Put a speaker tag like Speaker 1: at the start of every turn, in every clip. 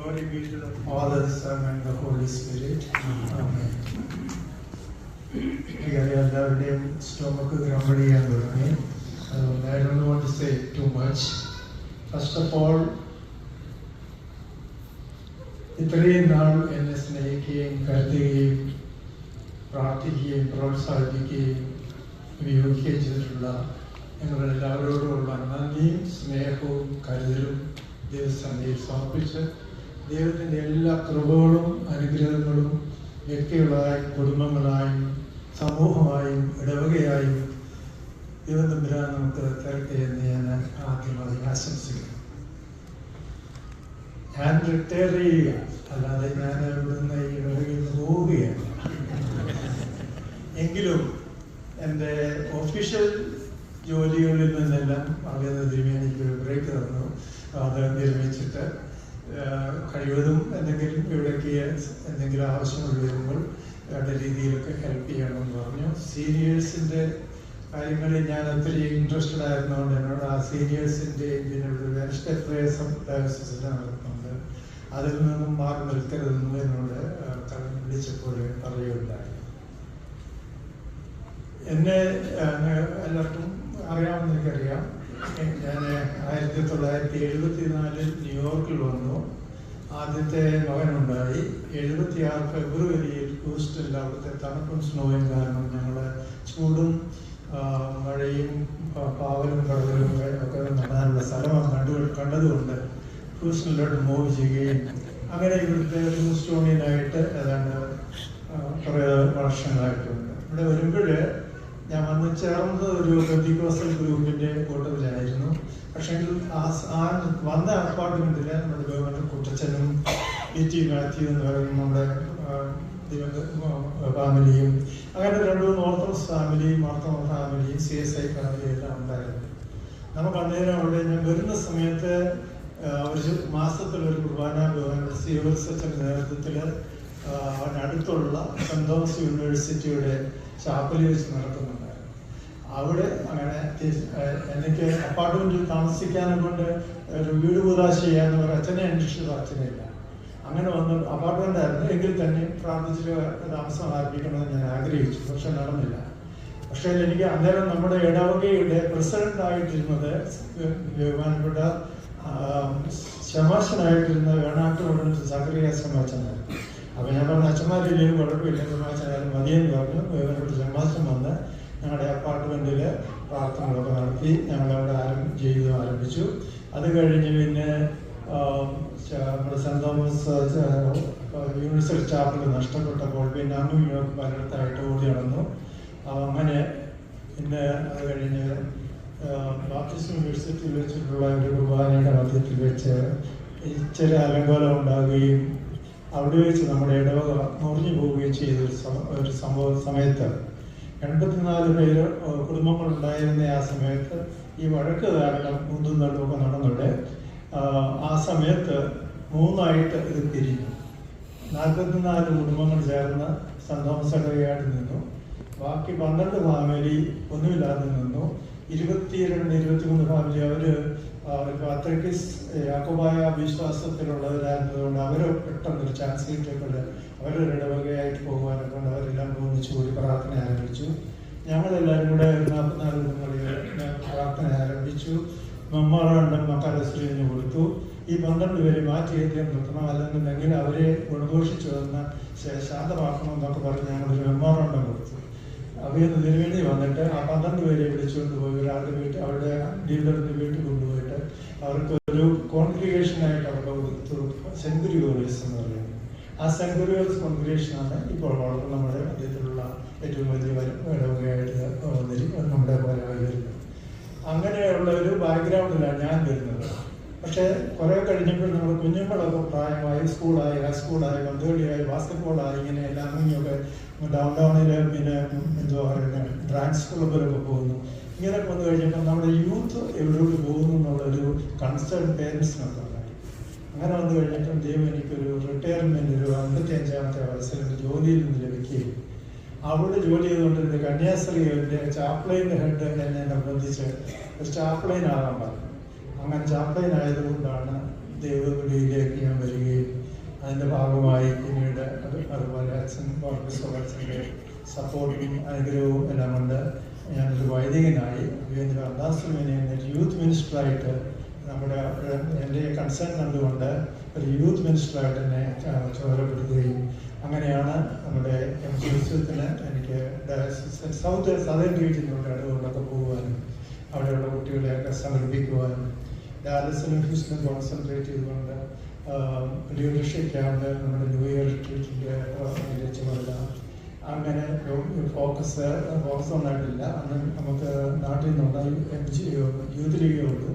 Speaker 1: Glory be to the Father, Son, and the Holy Spirit. Amen. എല്ലാവരുടെയും stomach grumble ചെയ്യാൻ തുടങ്ങി. I don't want to say too much. First of all, ഇത്രയും നാൾ എന്നെ സ്നേഹിക്കുകയും കരുതുകയും പ്രാർത്ഥിക്കുകയും പ്രോത്സാഹിപ്പിക്കുകയും ഉപയോഗിക്കുകയും ചെയ്തിട്ടുള്ള നിങ്ങളെല്ലാവരോടുമുള്ള നന്ദിയും സ്നേഹവും കരുതലും ദൈവസന്നിധിയിൽ സമർപ്പിച്ച് ദൈവത്തിൻ്റെ എല്ലാ കൃപകളും അനുഗ്രഹങ്ങളും വ്യക്തികളായും കുടുംബങ്ങളായും സമൂഹമായും ഇടവകയായും ദൈവം തമ്പുരാൻ നമുക്ക് തരട്ടെ എന്ന് ഞാൻ ആദ്യമായി ആശംസിക്കുന്നു. ഞാൻ റിട്ടയർ ചെയ്യുക, അല്ലാതെ ഞാൻ ഇവിടുന്ന് ഈ ഇടവകയിൽ നിന്ന് പോവുകയാണ്. എങ്കിലും എൻ്റെ ഒഫീഷ്യൽ ജോലികളിൽ നിന്നെല്ലാം അകന്നതിന് എനിക്ക് ബ്രേക്ക് തന്നു. അത് നിർമ്മിച്ചിട്ട് കഴിവതും എന്തെങ്കിലും ഇവിടേക്ക് എന്തെങ്കിലും ആവശ്യങ്ങൾ വരുമ്പോൾ വേണ്ട രീതിയിലൊക്കെ ഹെൽപ്പ് ചെയ്യണമെന്ന് പറഞ്ഞു. സീനിയേഴ്സിൻ്റെ കാര്യങ്ങളിൽ ഞാൻ ഒത്തിരി ഇൻട്രസ്റ്റഡ് ആയിരുന്നതുകൊണ്ട് എന്നോട് ആ സീനിയേഴ്സിൻ്റെ ഇതിനൊരു വെനസ്ഡേ പ്രേയേഴ്സ് ഡയോസിസിൽ നടക്കുന്നുണ്ട്, അതിൽ നിന്നും മാറി നിൽക്കരുതെന്നും എന്നോട് വിളിച്ചപ്പോൾ പറയുകയുണ്ടായി. എന്നെ എല്ലാവർക്കും അറിയാമെന്ന് എനിക്കറിയാം. ഞാൻ 1974 ന്യൂയോർക്കിൽ വന്നു. ആദ്യത്തെ മകനുണ്ടായി. 76 ഫെബ്രുവരിയിൽ ഹൂസ്റ്റണിൽ അവിടുത്തെ തണുപ്പും സ്നോയും കാരണം ഞങ്ങൾ ചൂടും മഴയും പാവലും കടലും ഒക്കെ നടാനുള്ള സ്ഥലം കണ്ടതുകൊണ്ട് ഹൂസ്റ്റണിലോട്ട് മൂവ് ചെയ്യുകയും അങ്ങനെ ഇവിടുത്തെ ഹൂസ്റ്റോണിയനായിട്ട് ഏതാണ്ട് കുറേ വർഷങ്ങളായിട്ടുണ്ട്. ഇവിടെ വരുമ്പോൾ ഞാൻ വന്ന് ചേർന്നത് ഒരു പെന്തിക്കോസ്റ്റൽ ഗ്രൂപ്പിൻ്റെ കൂട്ടത്തിലായിരുന്നു. പക്ഷേ വന്ന അപ്പാർട്ട്മെൻറ്റിൽ നമ്മുടെ ഗവർണർ കുട്ടച്ചനും E.T. മാത്യു എന്ന് പറയുന്ന നമ്മുടെ ഫാമിലിയും അങ്ങനെ 2-3 ഓർത്തഡോക്സ് ഫാമിലിയും മാർത്തോമ ഫാമിലിയും CSI ഫാമിലിയും എല്ലാം ഉണ്ടായിരുന്നു. നമുക്ക് അന്നേരം അവിടെ ഞാൻ വരുന്ന സമയത്ത് ഒരു മാസത്തിലൊരു കുർബാന ഗവർണർ സച്ചൻ്റെ നേതൃത്വത്തിൽ അടുത്തുള്ള സെൻറ് തോമസ് യൂണിവേഴ്സിറ്റിയുടെ ചാപ്പലിൽ വെച്ച് നടക്കുന്നുണ്ടായിരുന്നു. അവിടെ അങ്ങനെ എനിക്ക് അപ്പാർട്ട്മെൻറ്റിൽ താമസിക്കാനെ കൊണ്ട് ഒരു വീട് കൂതാശ ചെയ്യാൻ ഒരു അച്ഛനെ അന്വേഷിച്ചത് അച്ഛനില്ല. അങ്ങനെ വന്ന് അപ്പാർട്ട്മെൻ്റ് ആയിരുന്നു. എങ്കിൽ തന്നെ പ്രാർത്ഥിച്ചിട്ട് താമസം ആരംഭിക്കണമെന്ന് ഞാൻ ആഗ്രഹിച്ചു, പക്ഷെ നടന്നില്ല. പക്ഷേ എനിക്ക് അന്നേരം നമ്മുടെ ഇടവകയുടെ പ്രസിഡന്റ് ആയിട്ടിരുന്നത് ബഹുമാനപ്പെട്ട ശമാശനായിട്ടിരുന്ന വേണാട്ടുകൊണ്ട സക്കറിയ ശമാശനായിരുന്നു. അപ്പോൾ ഞാൻ പറഞ്ഞ അച്ഛന്മാരില്ലെങ്കിലും കുഴപ്പമില്ല, ശമാശനായാലും മതിയെന്ന് പറഞ്ഞു. ബഹുമാനപ്പെട്ട ശമാശൻ വന്ന് ഞങ്ങളുടെ അപ്പാർട്ട്മെൻറ്റിൽ പ്രാർത്ഥനകളൊക്കെ നടത്തി ഞങ്ങളവിടെ ജീവിതം ആരംഭിച്ചു. അത് കഴിഞ്ഞ് പിന്നെ നമ്മുടെ സെൻറ് തോമസ് യൂണിവേഴ്സിറ്റി ചാപ്പൽ നഷ്ടപ്പെട്ടപ്പോൾ പിന്നെ അങ്ങും ഇങ്ങോട്ടും പലയിടത്തായിട്ട് ഓടി നടന്നു. അങ്ങനെ പിന്നെ അത് കഴിഞ്ഞ് ബാപ്റ്റിസ്റ്റ് യൂണിവേഴ്സിറ്റിയിൽ വെച്ചിട്ടുള്ള ഒരു കുർബാനയുടെ മധ്യത്തിൽ വെച്ച് ഇച്ചിരി അലങ്കോലം ഉണ്ടാകുകയും അവിടെ വെച്ച് നമ്മുടെ ഇടവക മുറിഞ്ഞു പോവുകയും ചെയ്ത ഒരു സമയത്ത് 84 പേര് കുടുംബങ്ങളുണ്ടായിരുന്ന ആ സമയത്ത് ഈ വഴക്ക് കാരണം മുന്തും നടുവൊക്കെ നടന്നുണ്ട്. ആ സമയത്ത് 3ആയിട്ട് ഇത് പിരിഞ്ഞു. 44 കുടുംബങ്ങൾ ചേർന്ന് സെൻറ് തോമസ് ഇടവകയായിട്ട് നിന്നു. ബാക്കി 12 ഫാമിലി ഒന്നുമില്ലാതെ നിന്നു. 22-23 ഫാമിലി അവർക്ക് അത്രയ്ക്ക് യാക്കോബായ വിശ്വാസത്തിലുള്ളവരായിരുന്നതുകൊണ്ട് അവർ പെട്ടെന്നൊരു ചാൻസ് കിട്ടിയപ്പോൾ അവരൊരു ഇടവകയായിട്ട് പോകുവാനൊക്കെ കൊണ്ട് അവരെല്ലാം ഒന്നിച്ചു കൂടി പ്രാർത്ഥന ആരംഭിച്ചു. ഞങ്ങളെല്ലാവരും കൂടെ 44 കുടുംബങ്ങളിൽ പ്രാർത്ഥന ആരംഭിച്ചു. മെമ്മോറാണ്ടം മക്കാലശ്രീന് കൊടുത്തു. ഈ 12 പേരെ മാറ്റിയേറ്റം നിർത്തണം, അല്ലെന്നുണ്ടെങ്കിൽ അവരെ ഉദ്ഘോഷിച്ചു വന്ന് ശാന്തമാക്കണം എന്നൊക്കെ പറഞ്ഞ് ഞങ്ങളൊരു മെമ്മോറാണ്ടം കൊടുത്തു. അവയിൽ തിരുവേണ്ടി വന്നിട്ട് ആ 12 പേരെ വിളിച്ചുകൊണ്ട് പോയി ഒരാളുടെ വീട്ടിൽ അവരുടെ ലീഡറിൻ്റെ വീട്ടിൽ കൊണ്ടുപോയിട്ട് അവർക്ക് ഒരു കോൺഗ്രിഗേഷനായിട്ട് അവർക്ക് കൊടുത്തു. സെൻറ് ഗ്രിഗോറിയസ് എന്ന് പറയുന്നത് ആ സെൻറ് ഗ്രിഗോറിയസ് കോൺഗ്രിഗേഷനാണ് ഇപ്പോൾ നമ്മുടെ മധ്യത്തിലുള്ള ഏറ്റവും വലിയ ഇടവകയായിട്ട് നമ്മുടെ വരുന്നത്. അങ്ങനെയുള്ള ഒരു ബാക്ക്ഗ്രൗണ്ടിലാണ് ഞാൻ വരുന്നത്. പക്ഷേ കുറേ കഴിഞ്ഞപ്പോൾ നമ്മൾ കുഞ്ഞുങ്ങളൊക്കെ പ്രായമായി, സ്കൂളായി, ഹൈസ്കൂളായി, പന്തുകളിയായി, ബാസ്കറ്റ്ബോളായി, ഇങ്ങനെ എല്ലാം ഇങ്ങനെയൊക്കെ ഡൗൺ ടൗണിൽ പിന്നെ എന്തുവാ പറയുന്നത് ഡാൻസ് ക്ലബിലൊക്കെ പോകുന്നു. ഇങ്ങനെയൊക്കെ വന്നു കഴിഞ്ഞപ്പോൾ നമ്മുടെ യൂത്ത് എവിടോട്ട് പോകുന്നു എന്നുള്ളൊരു കൺസേൺ പേരൻസിനൊക്കെ ഉണ്ടായി. അങ്ങനെ വന്നു കഴിഞ്ഞപ്പോൾ ദൈവം എനിക്കൊരു റിട്ടയർമെൻറ്റ് ഒരു 55-ാമത്തെ വയസ്സിൽ ജോലിയിൽ നിന്ന് ലഭിക്കുകയും അവിടെ ജോലി ചെയ്തുകൊണ്ടിരുന്ന കന്യാസ്ത്രീയുടെ ചാപ്ലൈൻ്റെ ഹെഡ് എന്നെ നിർബന്ധിച്ച് ഒരു ചാപ്ലൈൻ ആകാൻ പറഞ്ഞു. അങ്ങനെ ചാപ്ലൈൻ ആയതുകൊണ്ടാണ് ദൈവവിളിയിലേക്ക് ഞാൻ വരികയും അതിൻ്റെ ഭാഗമായി പിന്നീട് അതുപോലെ അച്ഛൻ അച്ഛൻ്റെ സപ്പോർട്ടും അനുഗ്രഹവും എല്ലാം കൊണ്ട് ഞാനൊരു വൈദികനായി യൂത്ത് മിനിസ്റ്ററായിട്ട് എൻ്റെ കൺസേൺ കണ്ടുകൊണ്ട് ഒരു യൂത്ത് മിനിസ്റ്ററായിട്ട് എന്നെ ചുമതലപ്പെടുത്തുകയും അങ്ങനെയാണ് നമ്മുടെ ജോസഫത്തിന് എനിക്ക് സദേൺ റീജിയനിലൂടെ ഇടവുകളിലൊക്കെ പോകുവാനും അവിടെയുള്ള കുട്ടികളെയൊക്കെ സംഘടിപ്പിക്കുവാനും ഡാലസിലും ഹ്യൂസ്റ്റണിലും കോൺസെൻട്രേറ്റ് ചെയ്തുകൊണ്ട് ലീഡർഷിപ്പ് ക്യാമ്പ് നമ്മുടെ ന്യൂ ഇയർ ട്രീറ്റിൻ്റെ ചുമതല അങ്ങനെ ഫോക്കസ് ഒന്നായിട്ടില്ല. അന്ന് നമുക്ക് നാട്ടിൽ നിന്നുള്ള യൂത്ത് ലീഗേ ഉള്ളൂ.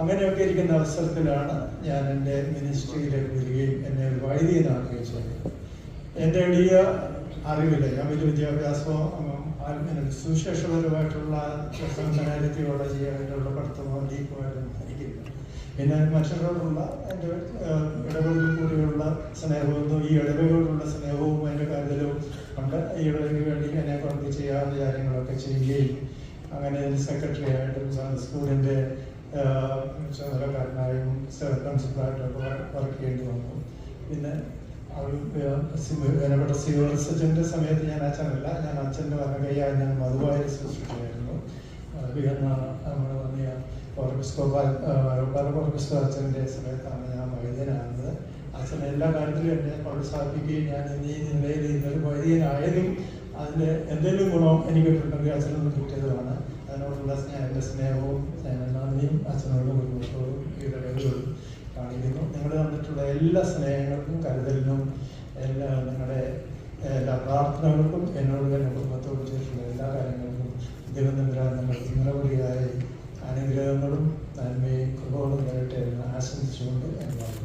Speaker 1: അങ്ങനെയൊക്കെ ഇരിക്കുന്ന അവസരത്തിലാണ് ഞാൻ എൻ്റെ മിനിസ്ട്രിയിലേക്ക് വരികയും എന്നെ ഒരു വൈദികനാക്കുകയും ചെയ്തത്. എൻ്റെ എളിയ അറിവില്ല, ഞാൻ വലിയ വിദ്യാഭ്യാസമോ സുവിശേഷപരമായിട്ടുള്ള ചെയ്യാനായിട്ടുള്ള പഠിത്തമോ ഡീപ്പമായിട്ടും എനിക്കില്ല. പിന്നെ മനുഷ്യരോടുള്ള എൻ്റെ ഇടപെടലിൽ കൂടിയുള്ള സ്നേഹവും ഈ ഇടവകളോടുള്ള സ്നേഹവും അതിൻ്റെ കരുതലും ഉണ്ട്. ഈ ഇടവയ്ക്ക് വേണ്ടി എന്നെ കൊണ്ട് ചെയ്യാവുന്ന കാര്യങ്ങളൊക്കെ ചെയ്യുകയും അങ്ങനെ സെക്രട്ടറി ആയിട്ടും സ്കൂളിൻ്റെ ചുമതലക്കാരനായും പ്രിൻസിപ്പളായിട്ടൊക്കെ വർക്ക് ചെയ്യേണ്ടി വന്നു. പിന്നെ വിലപ്പെട്ട സിയോറിസത്തിൻ്റെ സമയത്ത് ഞാൻ അച്ഛനല്ല, ഞാൻ അച്ഛൻ്റെ വന്ന കൈയായി ഞാൻ മധുവായി സൂക്ഷിക്കുകയായിരുന്നു. നമ്മുടെ വന്നിയ അച്ഛൻ്റെ സമയത്താണ് ഞാൻ വൈദ്യനാകുന്നത്. അച്ഛൻ എല്ലാ കാര്യത്തിലും എന്നെ പ്രോത്സാഹിപ്പിക്കുകയും ഞാൻ ഈ നിലയിൽ ഇന്നൊരു വൈദ്യനായതും അതിൻ്റെ എന്തെങ്കിലും ഗുണം എനിക്ക് കിട്ടുന്നുണ്ടെങ്കിൽ അച്ഛനൊന്ന് കിട്ടിയതുമാണ്. അതിനോടുള്ള എൻ്റെ സ്നേഹവും നന്ദിയും അച്ഛനോടും കുടുംബത്തോടും ഈ ഇടവേളയോടും കാണിക്കുന്നു. നിങ്ങൾ തന്നിട്ടുള്ള എല്ലാ സ്നേഹങ്ങൾക്കും കരുതലിനും നിങ്ങളുടെ എല്ലാ പ്രാർത്ഥനകൾക്കും എന്നോട് എൻ്റെ കുടുംബത്തോട് ചെയ്തിട്ടുള്ള എല്ലാ കാര്യങ്ങൾക്കും ദൈവനന്ദരാൻ നിങ്ങൾക്ക് നിലവിളിയായി അനുഗ്രഹങ്ങളും നന്മയും കൃപകളും നേരിട്ട് ആശംസിച്ചുകൊണ്ട് എന്നോട്